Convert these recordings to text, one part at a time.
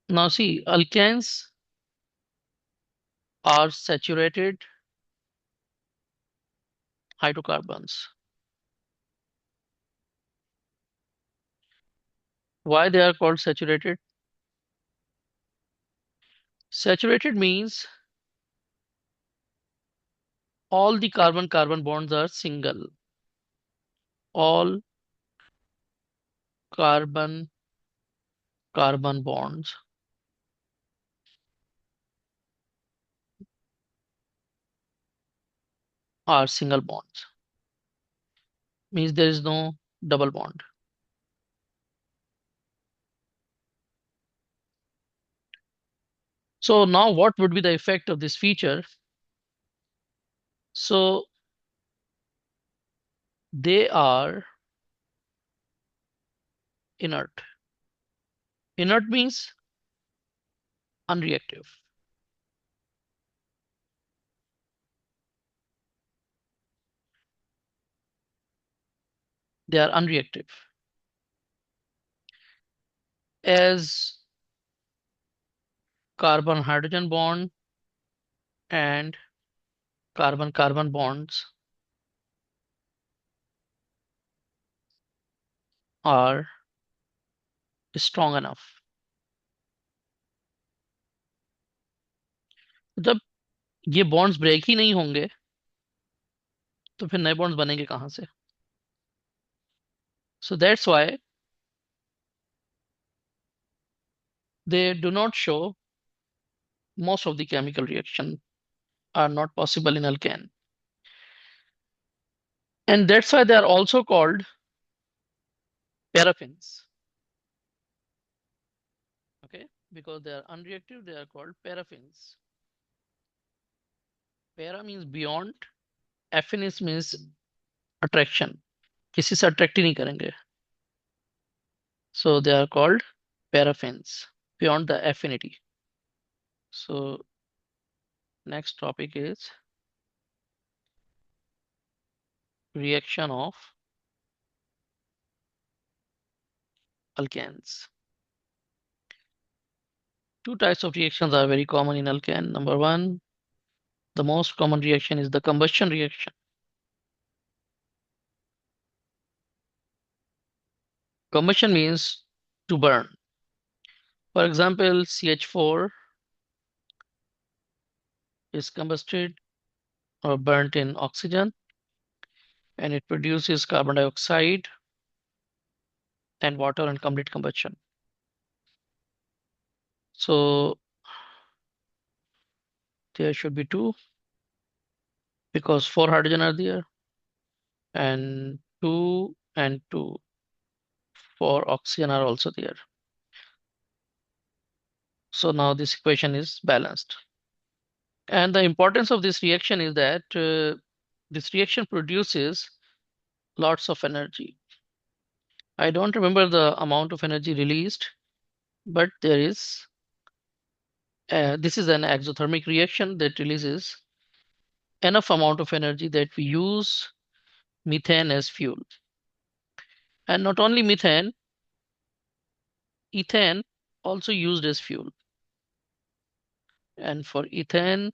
Now see, alkanes are saturated hydrocarbons. Why they are called saturated? Saturated means all the carbon-carbon bonds are single. All carbon-carbon bonds are single bonds. Means there is no double bond. So now what would be the effect of this feature? So they are inert. Inert means unreactive. They are unreactive. As carbon hydrogen bond and carbon carbon bonds are strong enough. जब ये bonds break ही नहीं होंगे तो फिर नए bonds बनेंगे कहां से? So that's why they do not show. Most of the chemical reaction are not possible in alkane, and that's why they are also called paraffins. Okay, because they are unreactive, they are called paraffins. Para means beyond, affinity means attraction. किसी से attract ही नहीं करेंगे. So they are called paraffins beyond the affinity. So next topic is reaction of alkanes. Two types of reactions are very common in alkane. Number one, the most common reaction is the combustion reaction. Combustion means to burn. For example, CH4 is combusted or burnt in oxygen, and it produces carbon dioxide and water in complete combustion. So there should be two because four hydrogen are there, and two and two, four oxygen are also there. So now this equation is balanced. And the importance of this reaction is that this reaction produces lots of energy. I don't remember the amount of energy released, but there is, this is an exothermic reaction that releases enough amount of energy that we use methane as fuel. And not only methane, ethane also used as fuel. And for ethane,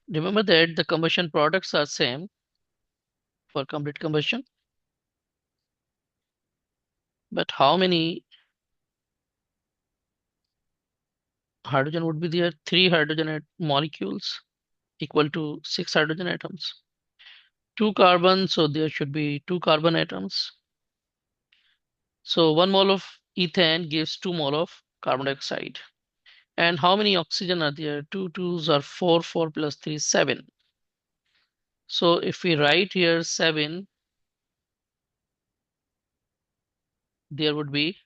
remember that the combustion products are same for complete combustion. But how many hydrogen would be there? Three hydrogen molecules equal to six hydrogen atoms. Two carbon, so there should be two carbon atoms. So 1 mole of ethane gives 2 mole of carbon dioxide. And how many oxygen are there? Two twos are four, 4 + 3, 7. So if we write here 7, there would be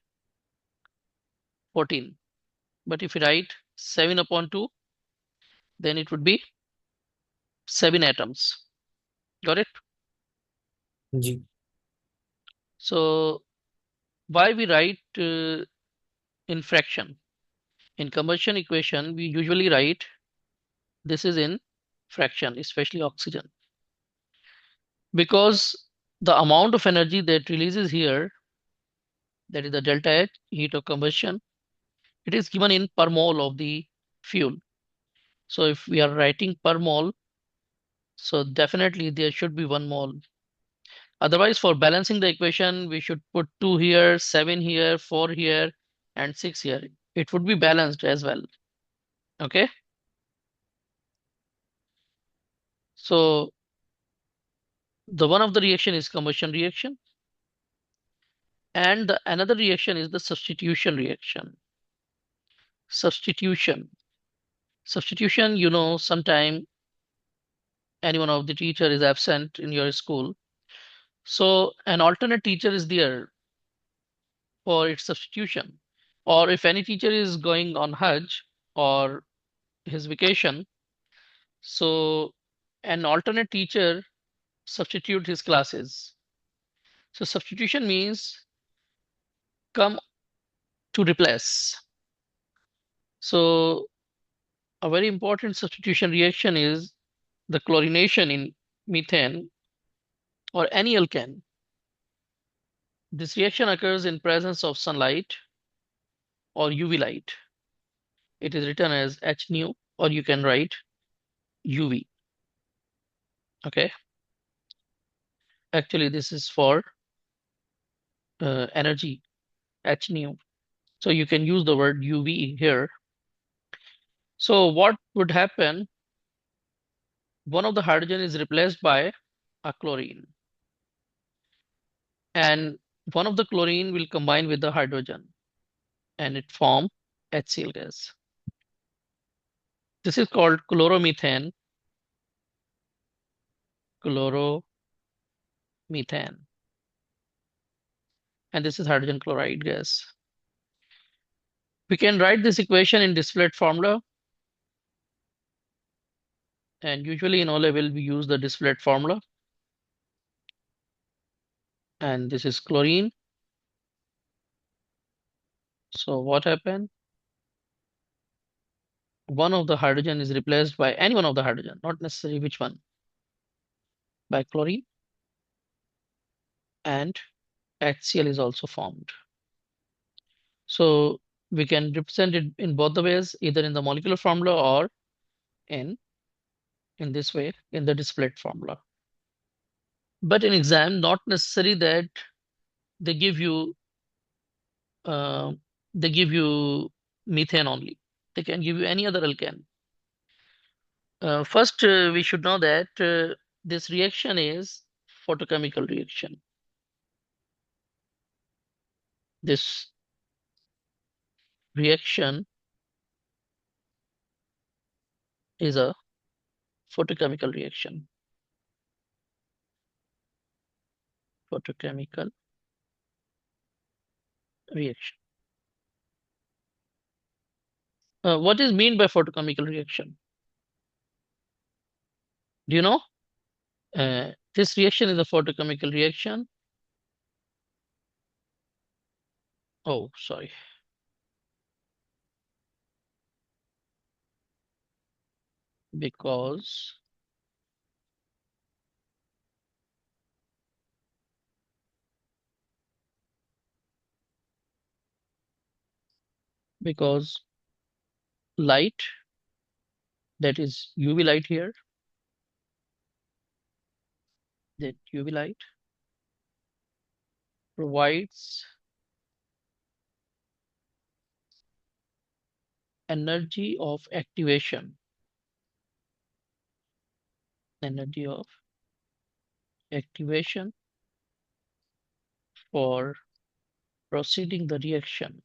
14. But if we write 7/2, then it would be 7 atoms. Got it? Ji. So why we write in fraction? In combustion equation, we usually write this is in fraction, especially oxygen. Because the amount of energy that releases here, that is the delta H, heat of combustion, It is given in per mole of the fuel. So if we are writing per mole, so definitely there should be 1 mole. Otherwise, for balancing the equation, we should put 2 here, 7 here, 4 here, and 6 here. It would be balanced as well. Okay. So the one of the reaction is combustion reaction, and the another reaction is the substitution reaction. Substitution. Substitution, sometime any one of the teacher is absent in your school. So an alternate teacher is there for its substitution. Or if any teacher is going on Hajj or his vacation, so an alternate teacher substitute his classes. So substitution means come to replace. So a very important substitution reaction is the chlorination in methane or any alkane. This reaction occurs in presence of sunlight or UV light. It is written as H nu, or you can write UV. Okay. Actually, this is for energy, H nu. So you can use the word UV here. So what would happen? One of the hydrogen is replaced by a chlorine, and one of the chlorine will combine with the hydrogen, and it form HCl gas. This is called chloromethane. Chloromethane, and this is hydrogen chloride gas. We can write this equation in distillate formula, and usually in O level we use the distillate formula. And this is chlorine. So what happened? One of the hydrogen is replaced by any one of the hydrogen, not necessarily which one, by chlorine, and HCl is also formed. So we can represent it in both the ways, either in the molecular formula or in this way in the distillate formula. But in exam, not necessary that they give you uh, they give you methane only. They can give you any other alkane. First, we should know that this reaction is photochemical reaction. This reaction is a photochemical reaction. Photochemical reaction. What is mean by photochemical reaction? Do you know? This reaction is a photochemical reaction. Oh, sorry. Because because light, that is UV light here, that UV light provides energy of activation. Energy of activation for proceeding the reaction.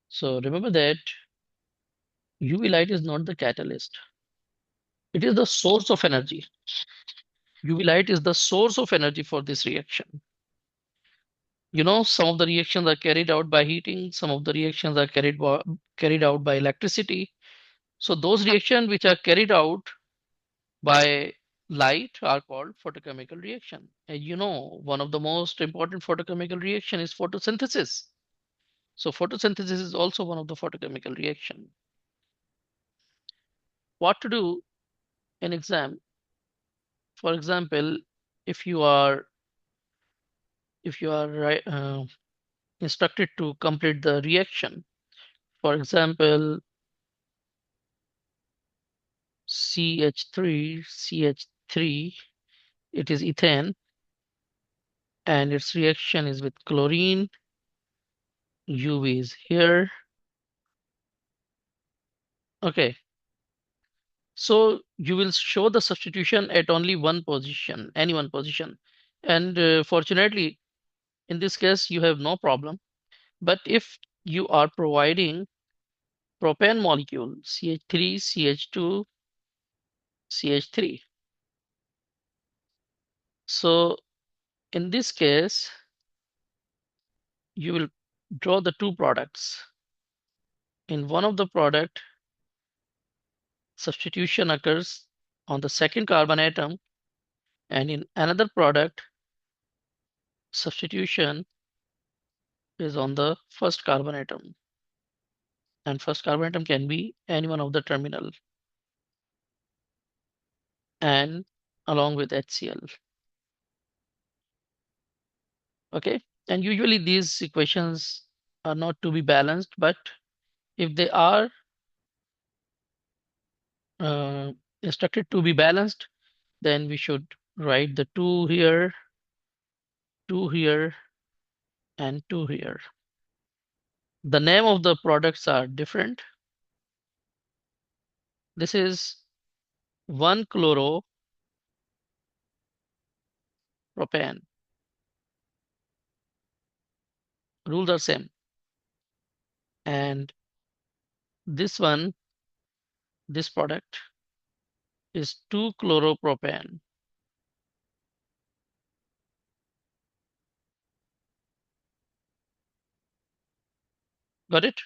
So remember that UV light is not the catalyst. It is the source of energy. UV light is the source of energy for this reaction. Some of the reactions are carried out by heating, some of the reactions are carried out by electricity. So those reactions which are carried out by light are called photochemical reaction. And one of the most important photochemical reaction is photosynthesis. So photosynthesis is also one of the photochemical reaction. What to do in exam? For example, if you are if you are instructed to complete the reaction. For example, CH3, CH3, it is ethane, and its reaction is with chlorine. UV is here. Okay, so you will show the substitution at only one position, any one position. And fortunately, in this case, you have no problem. But if you are providing propane molecule, CH3, CH2, CH3. So in this case, you will draw the two products. In one of the product, substitution occurs on the second carbon atom, and in another product, substitution is on the first carbon atom. And first carbon atom can be any one of the terminal and along with HCl. Okay. And usually these equations are not to be balanced, but if they are uh, instructed to be balanced, then we should write the 2 here, 2 here, and 2 here. The name of the products are different. This is 1-chloropropane, rules are same. And this one, this product is 2-chloropropane. Got it?